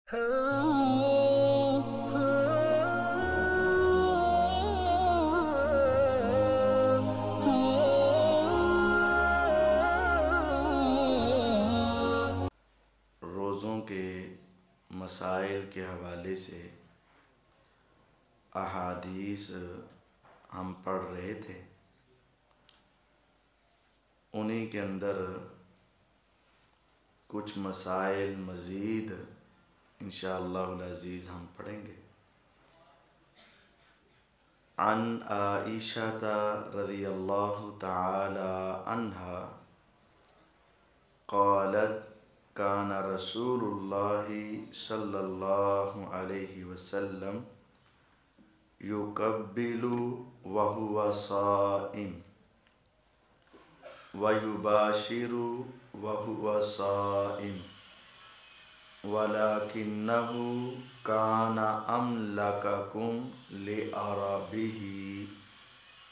روزوں کے مسائل کے حوالے سے احادیث ہم پڑھ رہے تھے، انہی کے اندر کچھ مسائل مزید انشاءاللہ العزیز ہم پڑھیں گے۔ عن عائشہ رضی اللہ تعالی عنہا قالت کان رسول اللہ صلی اللہ علیہ وسلم یقبل وہو صائم ویباشر وہو صائم وَلَكِنَّهُ كَانَ أَمْلَكَكُمْ لِأَعْرَابِهِ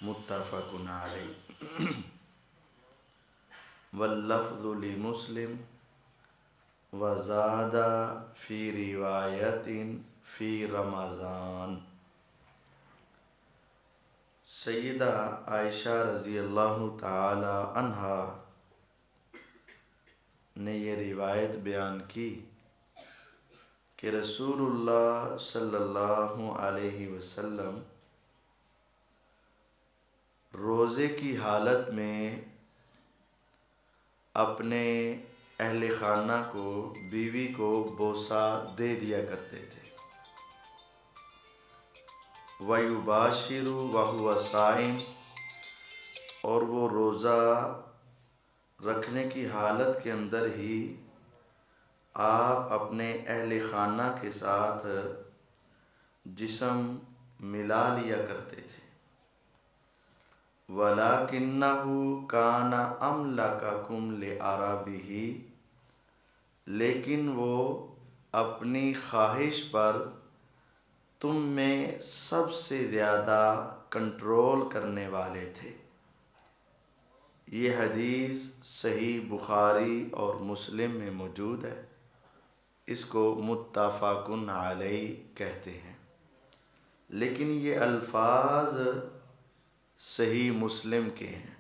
متفق علیہ واللفظ لمسلم وزاد فی روایت فی رمضان۔ سیدہ عائشہ رضی اللہ تعالی عنہا نے یہ روایت بیان کی کہ رسول اللہ صلی اللہ علیہ وسلم روزے کی حالت میں اپنے اہل خانہ کو، بیوی کو بوسہ دے دیا کرتے تھے۔ وَيُبَاشِرُ وَهُوَ صَائِمٌ، اور وہ روزہ رکھنے کی حالت کے اندر ہی آپ اپنے اہل خانہ کے ساتھ جسم ملا لیا کرتے تھے۔ وَلَكِنَّهُ كَانَ أَمْلَكَكُمْ لِأَعْرَابِهِ، لیکن وہ اپنی خواہش پر تم میں سب سے زیادہ کنٹرول کرنے والے تھے۔ یہ حدیث صحیح بخاری اور مسلم میں موجود ہے، اس کو متفق علیہ کہتے ہیں، لیکن یہ الفاظ صحیح مسلم کے ہیں۔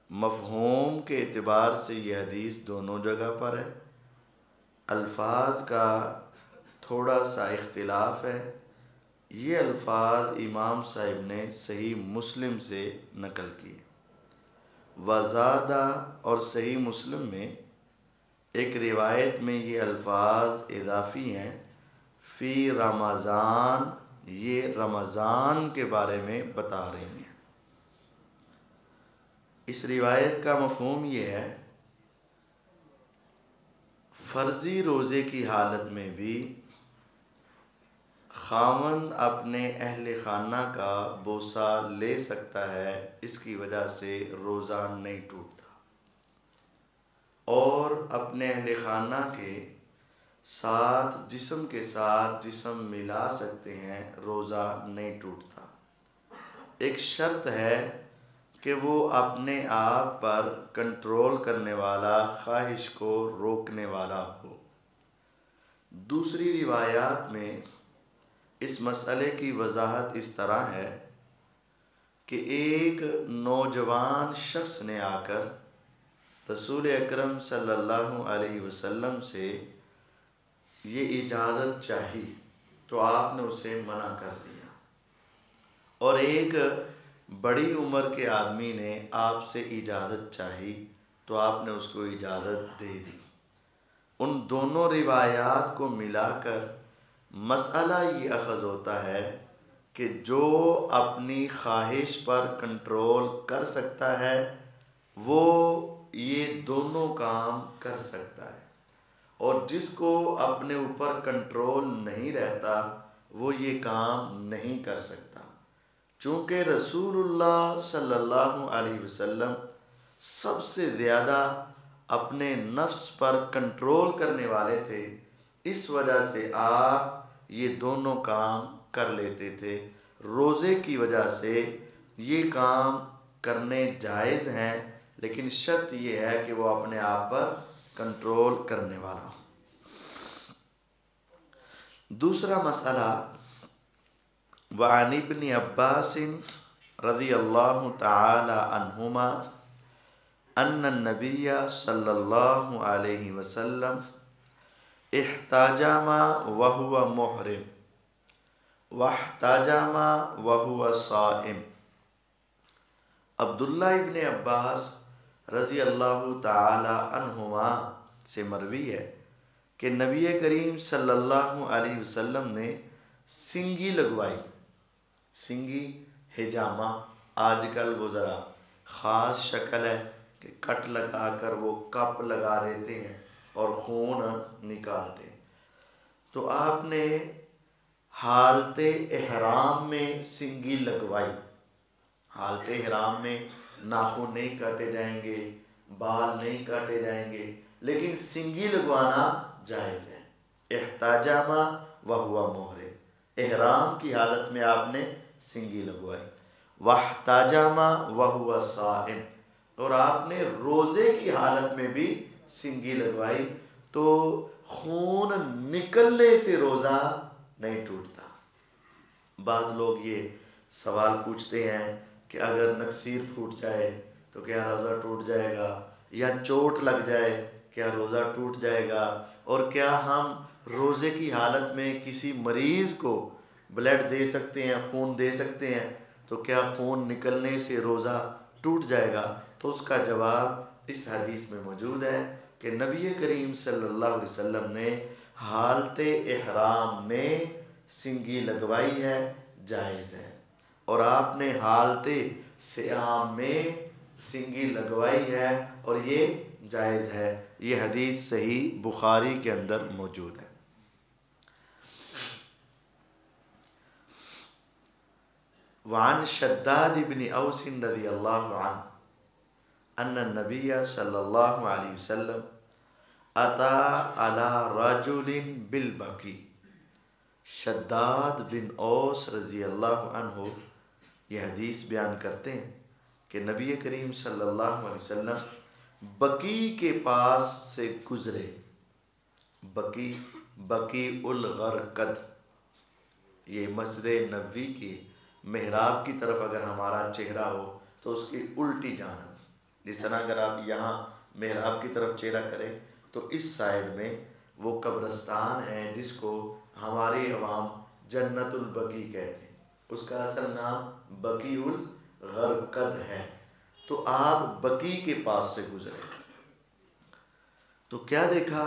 مفہوم کے اعتبار سے یہ حدیث دونوں جگہ پر ہے، الفاظ کا تھوڑا سا اختلاف ہے۔ یہ الفاظ امام صاحب نے صحیح مسلم سے نقل کیے۔ وزادہ اور صحیح مسلم میں ایک روایت میں یہ الفاظ اضافی ہیں، فی رمضان، یہ رمضان کے بارے میں بتا رہے ہیں۔ اس روایت کا مفہوم یہ ہے، فرضی روزے کی حالت میں بھی خاوند اپنے اہل خانہ کا بوسہ لے سکتا ہے، اس کی وجہ سے روزہ نہیں ٹوٹتا، اور اپنے اہل خانہ کے ساتھ جسم کے ساتھ جسم ملا سکتے ہیں، روزہ نہیں ٹوٹتا۔ ایک شرط ہے کہ وہ اپنے آپ پر کنٹرول کرنے والا، خواہش کو روکنے والا ہو۔ دوسری روایات میں اس مسئلے کی وضاحت اس طرح ہے کہ ایک نوجوان شخص نے آ کر رسول اکرم صلی اللہ علیہ وسلم سے یہ اجازت چاہی تو آپ نے اسے منع کر دیا، اور ایک بڑی عمر کے آدمی نے آپ سے اجازت چاہی تو آپ نے اس کو اجازت دے دی۔ ان دونوں روایات کو ملا کر مسئلہ یہ اخذ ہوتا ہے کہ جو اپنی خواہش پر کنٹرول کر سکتا ہے وہ یہ دونوں کام کر سکتا ہے، اور جس کو اپنے اوپر کنٹرول نہیں رہتا وہ یہ کام نہیں کر سکتا۔ چونکہ رسول اللہ صلی اللہ علیہ وسلم سب سے زیادہ اپنے نفس پر کنٹرول کرنے والے تھے، اس وجہ سے آپ یہ دونوں کام کر لیتے تھے۔ روزے کی وجہ سے یہ کام کرنے جائز ہیں، لیکن شرط یہ ہے کہ وہ اپنے آپ پر کنٹرول کرنے والا ہو۔ دوسرا مسئلہ، وعن ابن عباس رضی اللہ تعالی عنہما ان النبی صلی اللہ علیہ وسلم احتجم وهو محرم واحتجم وهو صائم۔ عبداللہ ابن عباس رضی اللہ تعالی عنہما سے مروی ہے کہ نبی کریم صلی اللہ علیہ وسلم نے سنگی لگوائی۔ سنگی حجامہ آج کل وہ ذرا خاص شکل ہے کہ کٹ لگا کر وہ کپ لگا دیتے ہیں اور خون نکالتے ہیں، تو آپ نے حالت احرام میں سنگی لگوائی۔ حالت احرام میں ناخن نہیں کاٹے جائیں گے، بال نہیں کاٹے جائیں گے، لیکن سنگی لگوانا جائز ہے۔ احتجم وهو محرم، احرام کی حالت میں آپ نے سنگی لگوائی۔ واحتجم وهو صائم، اور آپ نے روزے کی حالت میں بھی سنگی لگوائی، تو خون نکلنے سے روزہ نہیں ٹوٹتا۔ بعض لوگ یہ سوال پوچھتے ہیں کہ اگر نکسیر پھوٹ جائے تو کیا روزہ ٹوٹ جائے گا، یا چوٹ لگ جائے کیا روزہ ٹوٹ جائے گا، اور کیا ہم روزے کی حالت میں کسی مریض کو بلڈ دے سکتے ہیں، خون دے سکتے ہیں، تو کیا خون نکلنے سے روزہ ٹوٹ جائے گا؟ تو اس کا جواب اس حدیث میں موجود ہے کہ نبی کریم صلی اللہ علیہ وسلم نے حالت احرام میں سنگی لگوائی ہے، جائز ہے، اور آپ نے حالت صیام میں سنگی لگوائی ہے اور یہ جائز ہے۔ یہ حدیث صحیح بخاری کے اندر موجود ہے۔ وعن شداد بن اوس رضی اللہ عنہ ان النبی صلی اللہ علیہ وسلم اتا علی رجل بالبقیع۔ شداد بن اوس رضی اللہ عنہ یہ حدیث بیان کرتے ہیں کہ نبی کریم صلی اللہ علیہ وسلم بقیع کے پاس سے گزرے۔ بقیع الغرقد، یہ مسجد نبوی کی محراب کی طرف اگر ہمارا چہرہ ہو تو اس کی الٹی جانب، جس طرح اگر آپ یہاں محراب کی طرف چہرہ کریں تو اس سائڈ میں وہ قبرستان ہے جس کو ہمارے عوام جنت البقیع کہتے ہیں، اس کا اصل نام بقیع الغرقد ہے۔ تو آپ بقیع کے پاس سے گزرے تو کیا دیکھا؟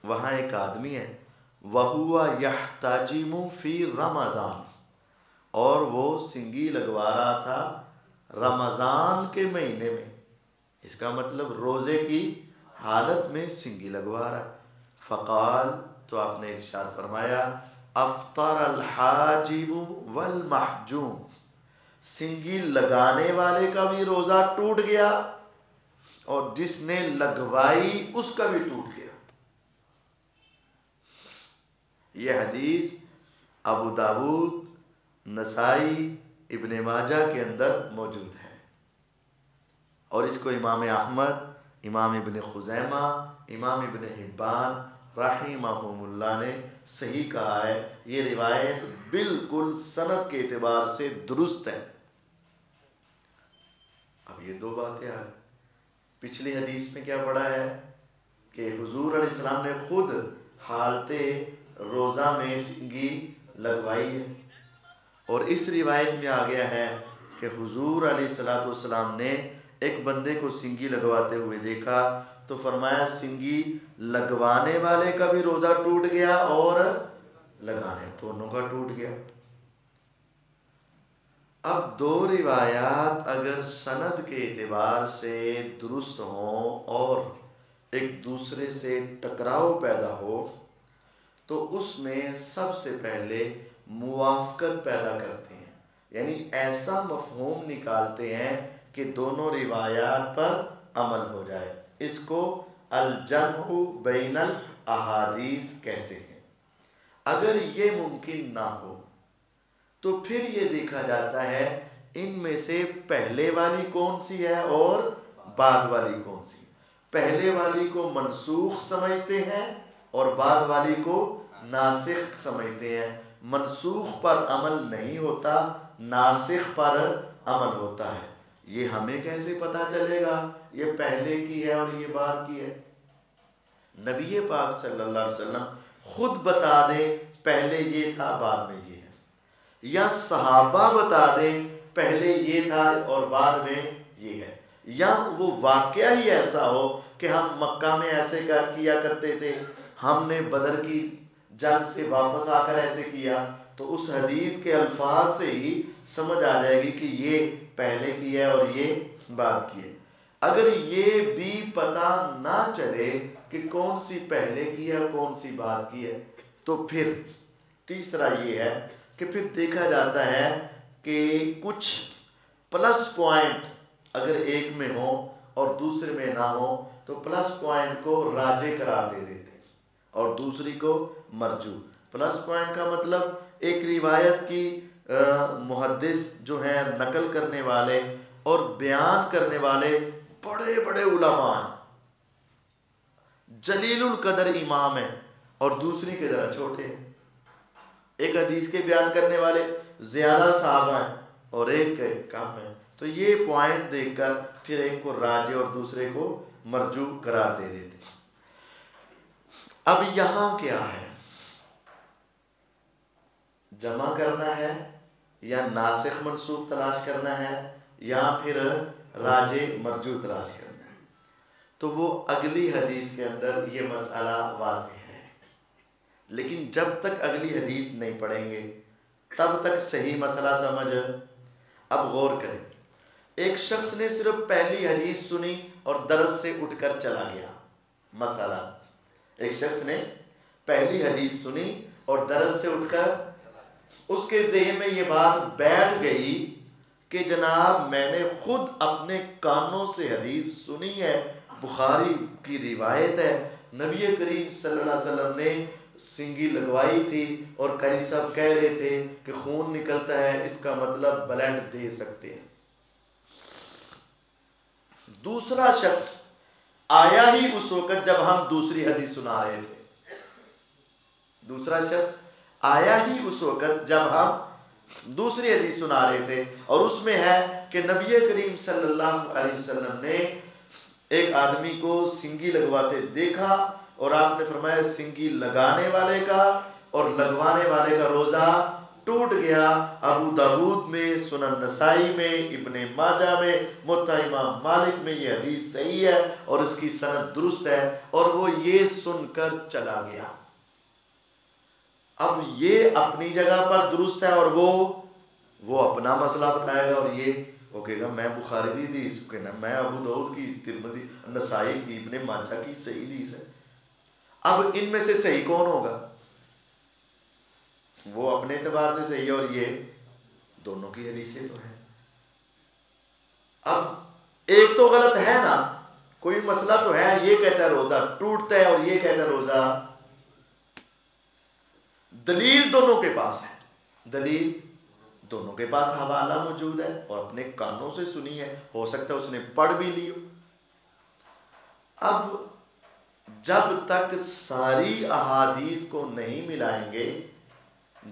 وہاں ایک آدمی ہے، وَهُوَ يَحْتَجِمُ فِي رمضان، اور وہ سنگی لگوا رہا تھا رمضان کے مہینے میں، اس کا مطلب روزے کی حالت میں سنگی لگوا رہا۔ فقال، تو آپ نے ارشاد فرمایا، افطر الحاجب والمحجوم، سنگی لگانے والے کا بھی روزہ ٹوٹ گیا اور جس نے لگوائی اس کا بھی ٹوٹ گیا۔ یہ حدیث ابو داود، نسائی، ابن ماجہ کے اندر موجود ہے، اور اس کو امام احمد، امام ابن خزیمہ، امام ابن حبان رحمہم اللہ نے صحیح کہا ہے۔ یہ روایت بالکل سند کے اعتبار سے درست ہے۔ اب یہ دو باتیں آ گئی۔ پچھلی حدیث میں کیا پڑھا ہے کہ حضور علیہ السلام نے خود حالت روزہ میں سنگی لگوائی ہے، اور اس روایت میں آ گیا ہے کہ حضور علیہ السلام نے ایک بندے کو سنگی لگواتے ہوئے دیکھا تو فرمایا سنگی لگوانے والے کا بھی روزہ ٹوٹ گیا اور لگانے دونوں کا ٹوٹ گیا۔ اب دو روایات اگر سند کے اعتبار سے درست ہوں اور ایک دوسرے سے ٹکراؤ پیدا ہو تو اس میں سب سے پہلے موافقت پیدا کرتے ہیں، یعنی ایسا مفہوم نکالتے ہیں کہ دونوں روایات پر عمل ہو جائے۔ اس کو الجمع بین الاحادیث کہتے ہیں۔ اگر یہ ممکن نہ ہو تو پھر یہ دیکھا جاتا ہے ان میں سے پہلے والی کون سی ہے اور بعد والی کون سی۔ پہلے والی کو منسوخ سمجھتے ہیں اور بعد والی کو ناسخ سمجھتے ہیں. منسوخ پر عمل نہیں ہوتا، ناسخ پر عمل ہوتا ہے. یہ ہمیں کیسے پتا چلے گا یہ پہلے کی ہے اور یہ بعد کی ہے؟ نبی پاک صلی اللہ علیہ وسلم خود بتا دیں پہلے یہ تھا بعد میں یہ ہے، یا صحابہ بتا دیں پہلے یہ تھا اور بعد میں یہ ہے، یا وہ واقعہ ہی ایسا ہو کہ ہم مکہ میں ایسے کیا کرتے تھے، ہم نے بدر کی جنگ سے واپس آ کر ایسے کیا، تو اس حدیث کے الفاظ سے ہی سمجھ آ جائے گی کہ یہ پہلے کی ہے اور یہ بعد کی ہے. اگر یہ بھی پتہ نہ چلے کہ کون سی پہلے کی ہے اور کون سی بعد کی ہے، تو پھر تیسرا یہ ہے کہ پھر دیکھا جاتا ہے کہ کچھ پلس پوائنٹ اگر ایک میں ہو اور دوسرے میں نہ ہو تو پلس پوائنٹ کو راجح قرار دے دیتے ہیں اور دوسری کو مرجو. پلس پوائنٹ کا مطلب ایک روایت کی محدث جو ہیں نقل کرنے والے اور بیان کرنے والے بڑے بڑے علماء ہیں، جلیل القدر امام ہیں، اور دوسری کے ذرا چھوٹے ہیں. ایک حدیث کے بیان کرنے والے زیادہ صحابہ ہیں اور ایک کم ہے، تو یہ پوائنٹ دیکھ کر پھر ایک کو راجح اور دوسرے کو مرجو قرار دے دیتے. اب یہاں کیا ہے، جمع کرنا ہے یا ناسخ منسوخ تلاش کرنا ہے یا پھر راجح مرجو تلاش کرنا ہے؟ تو وہ اگلی حدیث کے اندر یہ مسئلہ واضح ہے، لیکن جب تک اگلی حدیث نہیں پڑھیں گے تب تک صحیح مسئلہ سمجھ. اب غور کریں، ایک شخص نے صرف پہلی حدیث سنی اور درس سے اٹھ کر چلا گیا. مسئلہ، ایک شخص نے پہلی حدیث سنی اور درس سے اٹھ کر، اس کے ذہن میں یہ بات بیٹھ گئی کہ جناب میں نے خود اپنے کانوں سے حدیث سنی ہے، بخاری کی روایت ہے، نبی کریم صلی اللہ علیہ وسلم نے سنگی لگوائی تھی اور کئی سب کہہ رہے تھے کہ خون نکلتا ہے، اس کا مطلب بلڈ دے سکتے ہیں. دوسرا شخص آیا ہی اس وقت جب ہم دوسری حدیث سنا رہے تھے. دوسرا شخص آیا ہی اس وقت جب ہم دوسری حدیث سنا رہے تھے اور اس میں ہے کہ نبی کریم صلی اللہ علیہ وسلم نے ایک آدمی کو سنگی لگواتے دیکھا اور آپ نے فرمایا سنگی لگانے والے کا اور لگوانے والے کا روزہ ٹوٹ گیا. ابو داود میں، سنن نسائی میں، ابن ماجہ میں، موطا امام مالک میں یہ حدیث صحیح ہے اور اس کی سند درست ہے، اور وہ یہ سن کر چلا گیا. اب یہ اپنی جگہ پر درست ہے اور وہ اپنا مسئلہ بتائے گا، اور یہ وہ کہے گا میں بخاری دی حدیث کہنا، میں ابو داؤد کی، ترمذی، نسائی کی، ابن ماجہ کی صحیح حدیث ہے. اب ان میں سے صحیح کون ہوگا؟ وہ اپنے اعتبار سے صحیح ہے اور یہ دونوں کی حدیثیں تو ہیں. اب ایک تو غلط ہے نا، کوئی مسئلہ تو ہے، یہ کہتا ہے روزہ ٹوٹتا ہے اور یہ کہتا ہے روزہ. دلیل دونوں کے پاس ہے، دلیل دونوں کے پاس حوالہ موجود ہے اور اپنے کانوں سے سنی ہے، ہو سکتا ہے اس نے پڑھ بھی لی ہو. اب جب تک ساری احادیث کو نہیں ملائیں گے،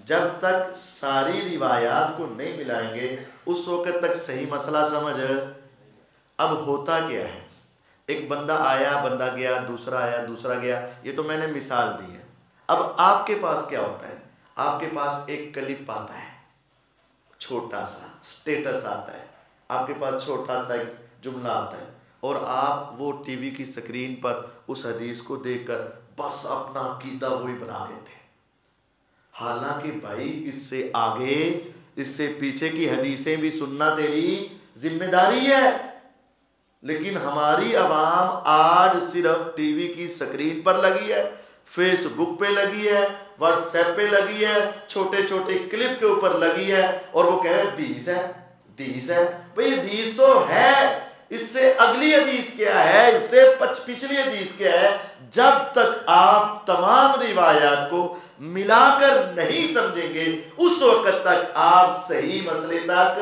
جب تک ساری روایات کو نہیں ملائیں گے، اس وقت تک صحیح مسئلہ سمجھ. اب ہوتا کیا ہے، ایک بندہ آیا، بندہ گیا، دوسرا آیا، دوسرا گیا، یہ تو میں نے مثال دی ہے. اب آپ کے پاس کیا ہوتا ہے، آپ کے پاس ایک کلپ آتا ہے، چھوٹا سا سٹیٹس آتا ہے، آپ کے پاس چھوٹا سا ایک جملہ آتا ہے، اور آپ وہ ٹی وی کی سکرین پر اس حدیث کو دیکھ کر بس اپنا عقیدہ وہی بنا لیتے ہیں. حالانکہ بھائی اس سے آگے، اس سے پیچھے کی حدیثیں بھی سننا تیری ذمہ داری ہے. لیکن ہماری عوام آج صرف ٹی وی کی سکرین پر لگی ہے، فیس بک پہ لگی ہے، واٹس ایپ پہ لگی ہے، چھوٹے چھوٹے کلپ کے اوپر لگی ہے، اور وہ کہہ رہے حدیث ہے، حدیث ہے. بھئی حدیث تو ہے، اس سے اگلی حدیث کیا ہے، اس سے پچھلی حدیث کیا ہے. جب تک آپ تمام روایات کو ملا کر نہیں سمجھیں گے، اس وقت تک آپ صحیح مسئلے تک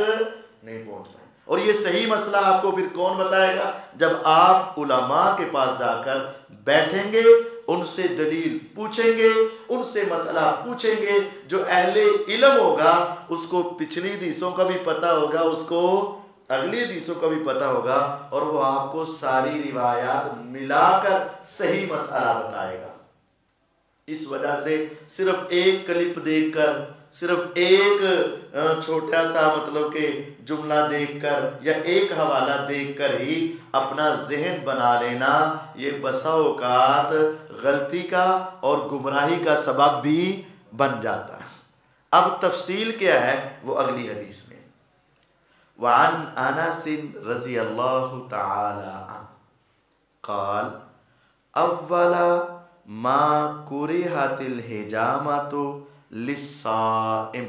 نہیں پہنچ پائیں. اور یہ صحیح مسئلہ آپ کو پھر کون بتائے گا؟ جب آپ علماء کے پاس جا کر بیٹھیں گے، ان سے دلیل پوچھیں گے، ان سے مسئلہ پوچھیں گے. جو اہل علم ہوگا اس کو پچھلی حدیثوں کا بھی پتہ ہوگا، اس کو اگلی حدیثوں کا بھی پتہ ہوگا، اور وہ آپ کو ساری روایات ملا کر صحیح مسئلہ بتائے گا. اس وجہ سے صرف ایک کلپ دیکھ کر، صرف ایک چھوٹا سا مطلب کہ جملہ دیکھ کر یا ایک حوالہ دیکھ کر ہی اپنا ذہن بنا لینا، یہ بسا اوقات غلطی کا اور گمراہی کا سبب بھی بن جاتا ہے. اب تفصیل کیا ہے وہ اگلی حدیث میں. وعن انس رضی اللہ تعالی عنہ قال اول ما کرہت الحجامۃ للصائم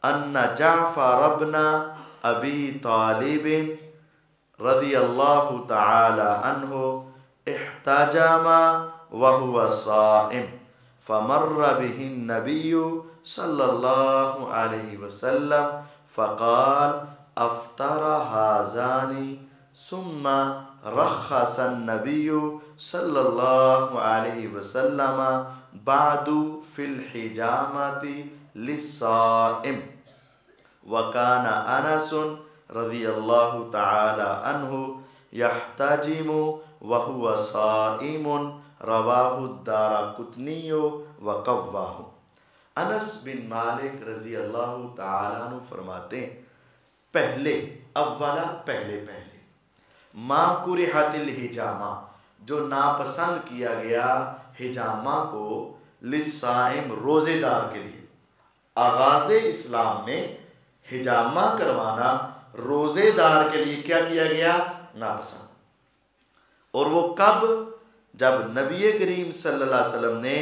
ان جعفر ابن ابی طالب رضی اللہ تعالی عنہ احتجم وهو صائم فمر به النبی صلی اللہ علیہ وسلم فقال افطر هذان ثم رخص النبی صلی اللہ علیہ وسلم بعد فی الحجامۃ للصائم. وکان انس رضی اللہ تعالی عنہ یحتجم وهو صائم رواہ الدارقطنی وقواہ. انس بن مالک رضی اللہ تعالی عنہ فرماتے ہیں پہلے پہلے ما کرہت الحجامہ جو ناپسند کیا گیا حجامہ کو للصائم روزے دار کے لیے. آغاز اسلام میں حجامہ کروانا روزے دار کے لیے کیا کیا گیا؟ ناپسند. اور وہ کب؟ جب نبی کریم صلی اللہ علیہ وسلم نے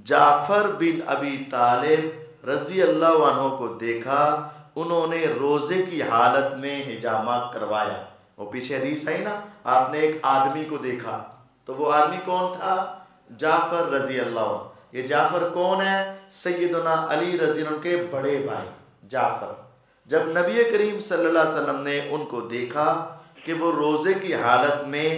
جعفر بن ابی طالب رضی اللہ عنہ کو دیکھا، انہوں نے روزے کی حالت میں حجامہ کروایا. وہ پیچھے حدیث ہے نا، آپ نے ایک آدمی کو دیکھا، تو وہ آدمی کون تھا؟ جعفر رضی اللہ عنہ. یہ جعفر کون ہے؟ سیدنا علی رضی اللہ عنہ کے بڑے بھائی جعفر. جب نبی کریم صلی اللہ علیہ وسلم نے ان کو دیکھا کہ وہ روزے کی حالت میں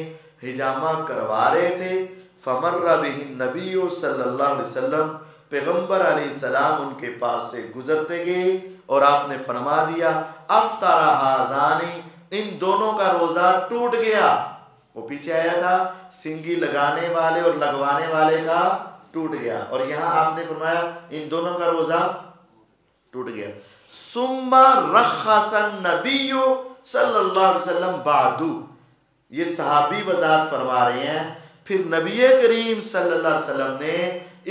حجامہ کروا رہے تھے، فمر بہ النبی صلی اللہ علیہ وسلم، پیغمبر علیہ السلام ان کے پاس سے گزرتے گئے اور آپ نے فرما دیا افطر ہذان، ان دونوں کا روزہ ٹوٹ گیا. وہ پیچھے آیا تھا سنگی لگانے والے اور لگوانے والے کا ٹوٹ گیا، اور یہاں آپ نے فرمایا ان دونوں کا روزہ ٹوٹ گیا. ثم رخص النبی صلی اللہ علیہ وسلم بعد، یہ صحابی وضاحت فرما رہے ہیں پھر نبی کریم صلی اللہ علیہ وسلم نے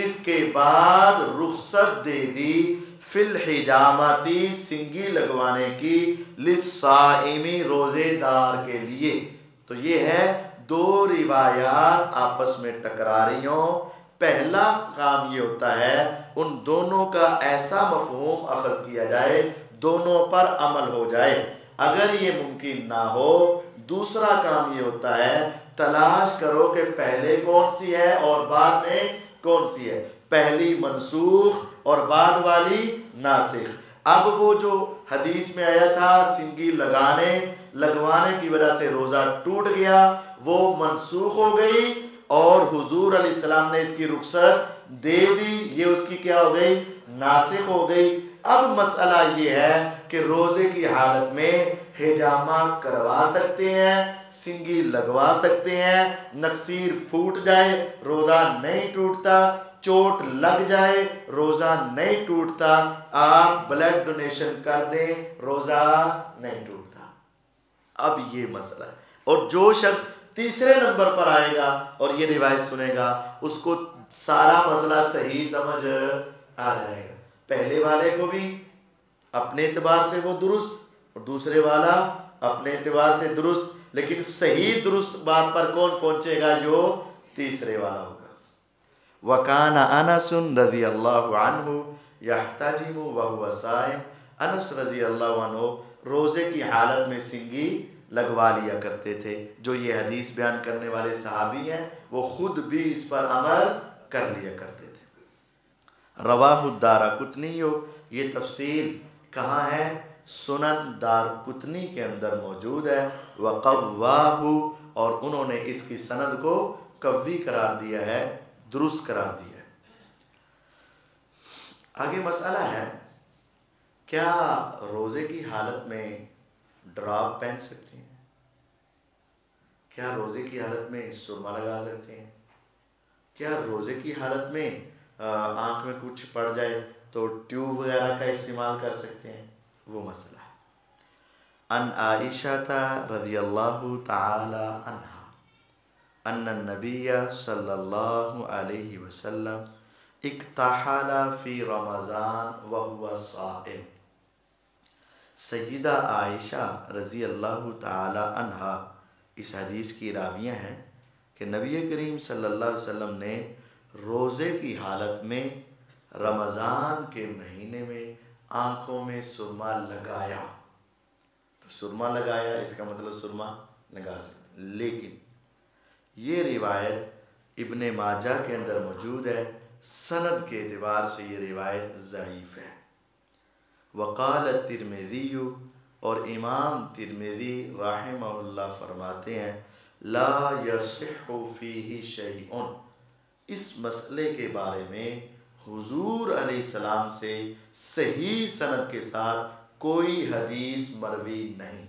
اس کے بعد رخصت دے دی فی الحجامتی سنگی لگوانے کی، للصائمی روزے دار کے لیے. تو یہ ہے دو روایات آپس میں ٹکرا رہی ہوں. پہلا کام یہ ہوتا ہے ان دونوں کا ایسا مفہوم اخذ کیا جائے، دونوں پر عمل ہو جائے. اگر یہ ممکن نہ ہو، دوسرا کام یہ ہوتا ہے تلاش کرو کہ پہلے کون سی ہے اور بعد میں کون سی ہے، پہلی منسوخ اور بعد والی ناسخ. اب وہ جو حدیث میں آیا تھا سنگی لگوانے کی وجہ سے روزہ ٹوٹ گیا، وہ منسوخ ہو گئی اور حضور علیہ السلام نے اس کی رخصت دے دی، یہ اس کی کیا ہو گئی؟ ناسخ ہو گئی. اب مسئلہ یہ ہے کہ روزے کی حالت میں حجامہ کروا سکتے ہیں، سنگی لگوا سکتے ہیں، نکسیر پھوٹ جائے روزہ نہیں ٹوٹتا، چوٹ لگ جائے روزہ نہیں ٹوٹتا، آپ بلڈ ڈونیشن کر دیں روزہ نہیں ٹوٹتا. اب یہ مسئلہ ہے. اور جو شخص تیسرے نمبر پر آئے گا اور یہ روایت سنے گا، اس کو سارا مسئلہ صحیح سمجھ آ جائے گا. پہلے والے کو بھی اپنے اعتبار سے وہ درست اور دوسرے والا اپنے اعتبار سے درست، لیکن صحیح درست بات پر کون پہنچے گا؟ جو تیسرے والا ہوگا. وَكَانَ أَنَسٌ رضی اللہ عنہ يَحْتَجِمُ وَهُوَ صَائِمٌ. انس رضی اللہ عنہ روزے کی حالت میں سنگی لگوا لیا کرتے تھے. جو یہ حدیث بیان کرنے والے صحابی ہیں وہ خود بھی اس پر عمل کر لیا کرتے تھے. رواہ الدارقطنی، یہ تفصیل کہاں ہے؟ سنن دارقطنی کے اندر موجود ہے. وقواہ، اور انہوں نے اس کی سند کو قوی قرار دیا ہے، درست قرار دیا ہے۔ آگے مسئلہ ہے، کیا روزے کی حالت میں ڈراپ پہن سکتے ہیں؟ کیا روزے کی حالت میں سرما لگا سکتے ہیں؟ کیا روزے کی حالت میں آنکھ میں کچھ پڑ جائے تو ٹیوب وغیرہ کا استعمال کر سکتے ہیں؟ وہ مسئلہ ہے۔ ان عائشہ رضی اللہ تعالی عنہا ان النبی صلی اللہ علیہ وسلم اکتحل فی رمضان وہو صائم۔ سیدہ عائشہ رضی اللہ تعالی عنہا اس حدیث کی راویہ ہیں کہ نبی کریم صلی اللہ علیہ وسلم نے روزے کی حالت میں رمضان کے مہینے میں آنکھوں میں سرما لگایا۔ تو سرما لگایا اس کا مطلب سرما لگا سکتے، لیکن یہ روایت ابن ماجہ کے اندر موجود ہے، سند کے اعتبار سے یہ روایت ضعیف ہے۔ وقال الترمذی، اور امام ترمذی رحمہ اللہ فرماتے ہیں لا یصح فیہ شیء، اس مسئلے کے بارے میں حضور علیہ السلام سے صحیح سند کے ساتھ کوئی حدیث مروی نہیں،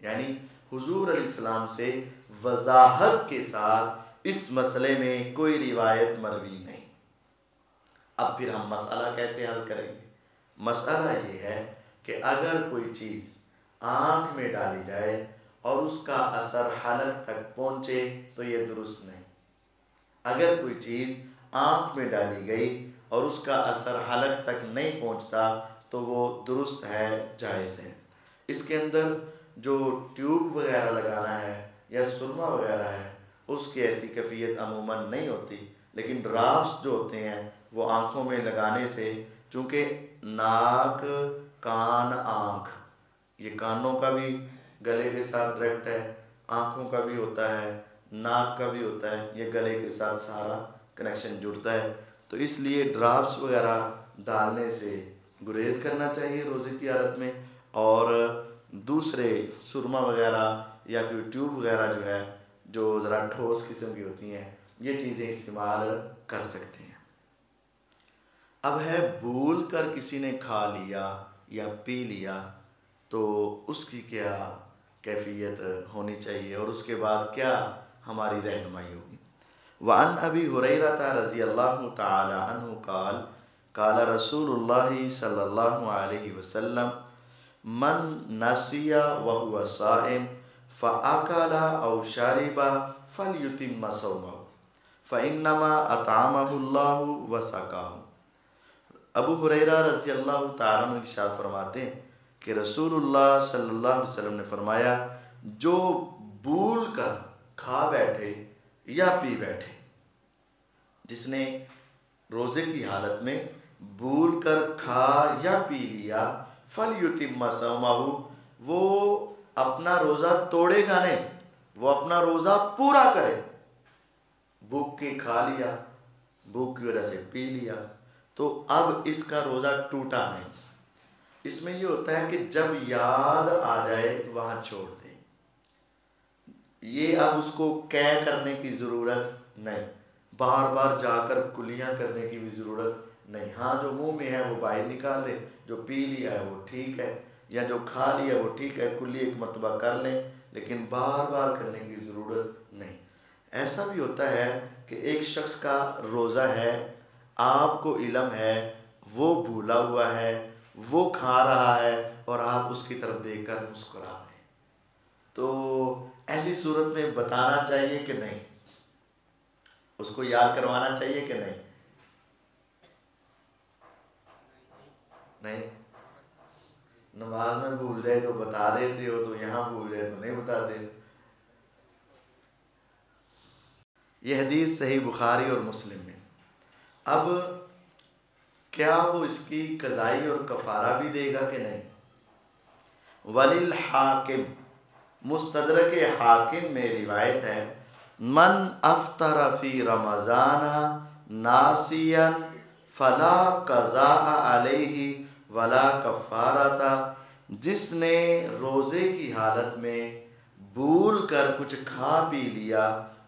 یعنی حضور علیہ السلام سے وضاحت کے ساتھ اس مسئلے میں کوئی روایت مروی نہیں۔ اب پھر ہم مسئلہ کیسے حل کریں گے؟ مسئلہ یہ ہے کہ اگر کوئی چیز آنکھ میں ڈالی جائے اور اس کا اثر حلق تک پہنچے تو یہ درست نہیں۔ اگر کوئی چیز آنکھ میں ڈالی گئی اور اس کا اثر حلق تک نہیں پہنچتا تو وہ درست ہے، جائز ہے۔ اس کے اندر جو ٹیوب وغیرہ لگانا ہے یا سرما وغیرہ ہے اس کی ایسی کیفیت عموماً نہیں ہوتی، لیکن ڈراپس جو ہوتے ہیں وہ آنکھوں میں لگانے سے، چونکہ ناک، کان، آنکھ، یہ کانوں کا بھی گلے کے ساتھ ڈائریکٹ ہے، آنکھوں کا بھی ہوتا ہے، ناک کا بھی ہوتا ہے، یہ گلے کے ساتھ سارا کنیکشن جڑتا ہے، تو اس لیے ڈراپس وغیرہ ڈالنے سے گریز کرنا چاہیے روزے کی حالت میں، اور دوسرے سرما وغیرہ یا کوئی ٹیوب وغیرہ جو ہے جو ذرا ٹھوس قسم کی ہوتی ہیں یہ چیزیں استعمال کر سکتے ہیں۔ اب ہے بھول کر کسی نے کھا لیا یا پی لیا تو اس کی کیا کیفیت ہونی چاہیے اور اس کے بعد کیا ہماری رہنمائی ہوگی؟ وعن ابی ہریرہ رضی اللہ تعالی عنہ قال قال رسول اللہ صلی اللہ علیہ وسلم من نسی وهو صائم فاکل او شرب فلیتم صومہ فانما اطعمہ اللہ وسقاہ۔ ابو ہریرہ رضی اللہ تعالیٰ عنہ ارشاد فرماتے ہیں کہ رسول اللہ صلی اللہ علیہ وسلم نے فرمایا جو بھول کر کھا بیٹھے یا پی بیٹھے، جس نے روزے کی حالت میں بھول کر کھا یا پی لیا، فَلْيُتِمَّ صَوْمَهُ، وہ اپنا روزہ توڑے گا نہیں، وہ اپنا روزہ پورا کرے۔ بھوک کے کھا لیا، بھوک کی وجہ سے پی لیا تو اب اس کا روزہ ٹوٹا نہیں۔ اس میں یہ ہوتا ہے کہ جب یاد آ جائے وہاں چھوڑ دیں، یہ اب اس کو قے کرنے کی ضرورت نہیں، بار بار جا کر کلیاں کرنے کی بھی ضرورت نہیں۔ ہاں جو منہ میں ہے وہ باہر نکال دے، جو پی لیا ہے وہ ٹھیک ہے، یا جو کھا لیا وہ ٹھیک ہے، کلی ایک مرتبہ کر لیں لیکن بار بار کرنے کی ضرورت نہیں۔ ایسا بھی ہوتا ہے کہ ایک شخص کا روزہ ہے، آپ کو علم ہے وہ بھولا ہوا ہے، وہ کھا رہا ہے اور آپ اس کی طرف دیکھ کر مسکرا رہے ہیں، تو ایسی صورت میں بتانا چاہیے کہ نہیں، اس کو یاد کروانا چاہیے کہ نہیں؟ نہیں، نماز میں بھول جائے تو بتا دیتے ہو، تو یہاں بھول جائے تو نہیں بتاتے۔ یہ حدیث صحیح بخاری اور مسلم میں۔ اب کیا وہ اس کی قضائی اور کفارہ بھی دے گا کہ نہیں؟ وللحاکم، مستدرک حاکم میں روایت ہے من افطر فی رمضان ناسیا فلا قضاء علیہ ولا کفارۃ، جس نے روزے کی حالت میں بھول کر کچھ کھا پی لیا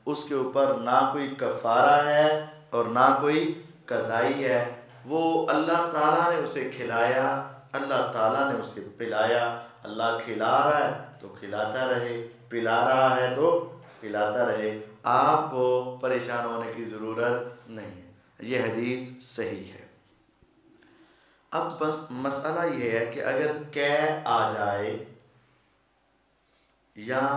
اس کے اوپر نہ کوئی کفارہ ہے اور نہ کوئی قضائی ہے، وہ اللہ تعالیٰ نے اسے کھلایا، اللہ تعالیٰ نے اسے پلایا، اللہ کھلا رہا ہے تو کھلاتا رہے، پلا رہا ہے تو پلاتا رہے، آپ کو پریشان ہونے کی ضرورت نہیں ہے۔ یہ حدیث صحیح ہے۔ اب بس مسئلہ یہ ہے کہ اگر قے آ جائے یا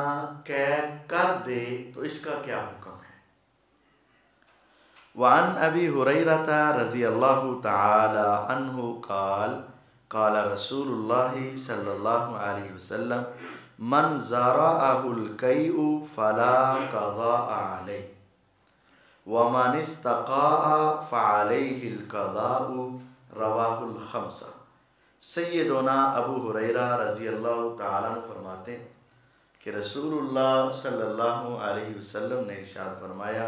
قے کر دے تو اس کا کیا حکم ہے؟ وعن ابی ہریرہ رضی اللہ تعالی عنہ قال قال رسول اللہ صلی اللہ علیہ وسلم من زرعه القیء فلا قضاء علیہ ومن استقاء فعلیہ القضاء رواہ الخمسہ۔ سیدنا ابو ہریرہ رضی اللہ تعالیٰ عنہ فرماتے ہیں کہ رسول اللہ صلی اللہ علیہ وسلم نے ارشاد فرمایا،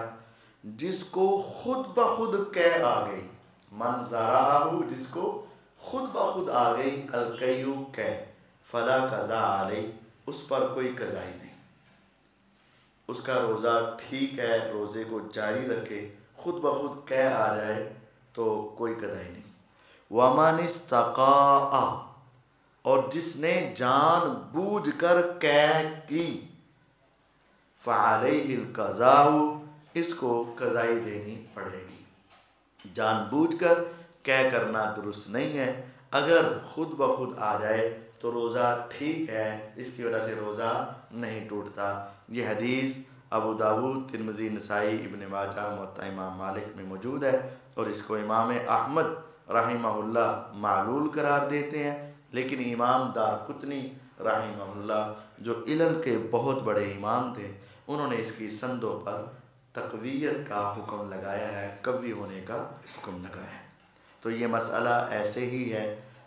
جس کو خود بخود قے آ گئی، من زرعہ، جس کو خود بخود آ گئی، القیء قے، فلا قضاء علیہ، اس پر کوئی قضائی نہیں، اس کا روزہ ٹھیک ہے، روزے کو جاری رکھے، خود بخود قے آ جائے تو کوئی قضائی نہیں۔ وَمَنِ اسْتَقَاءَ، اور جس نے جان بوجھ کر قے کی، فَعَلَيْهِ الْقَضَاءُ، اس کو قضائی دینی پڑے گی۔ جان بوجھ کر قے کرنا درست نہیں ہے، اگر خود بخود آ جائے تو روزہ ٹھیک ہے، اس کی وجہ سے روزہ نہیں ٹوٹتا۔ یہ حدیث ابو داؤد، ترمذی، نسائی، ابن ماجہ، موطا امام مالک میں موجود ہے، اور اس کو امام احمد رحمہ اللہ معلول قرار دیتے ہیں، لیکن امام دارقطنی رحمہ اللہ جو علل کے بہت بڑے امام تھے، انہوں نے اس کی سندوں پر تقویت کا حکم لگایا ہے، قوی ہونے کا حکم لگایا ہے۔ تو یہ مسئلہ ایسے ہی ہے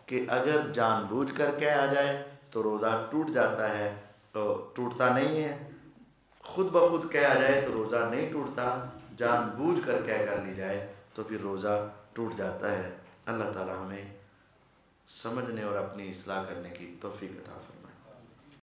کہ اگر جان بوجھ کر قے آ جائے تو روزہ ٹوٹ جاتا ہے، تو ٹوٹتا نہیں ہے، خود بخود قے آ جائے تو روزہ نہیں ٹوٹتا، جان بوجھ کر قے کر لی جائے تو پھر روزہ ٹوٹ جاتا ہے۔ اللہ تعالی ہمیں سمجھنے اور اپنی اصلاح کرنے کی توفیق عطا فرمائے۔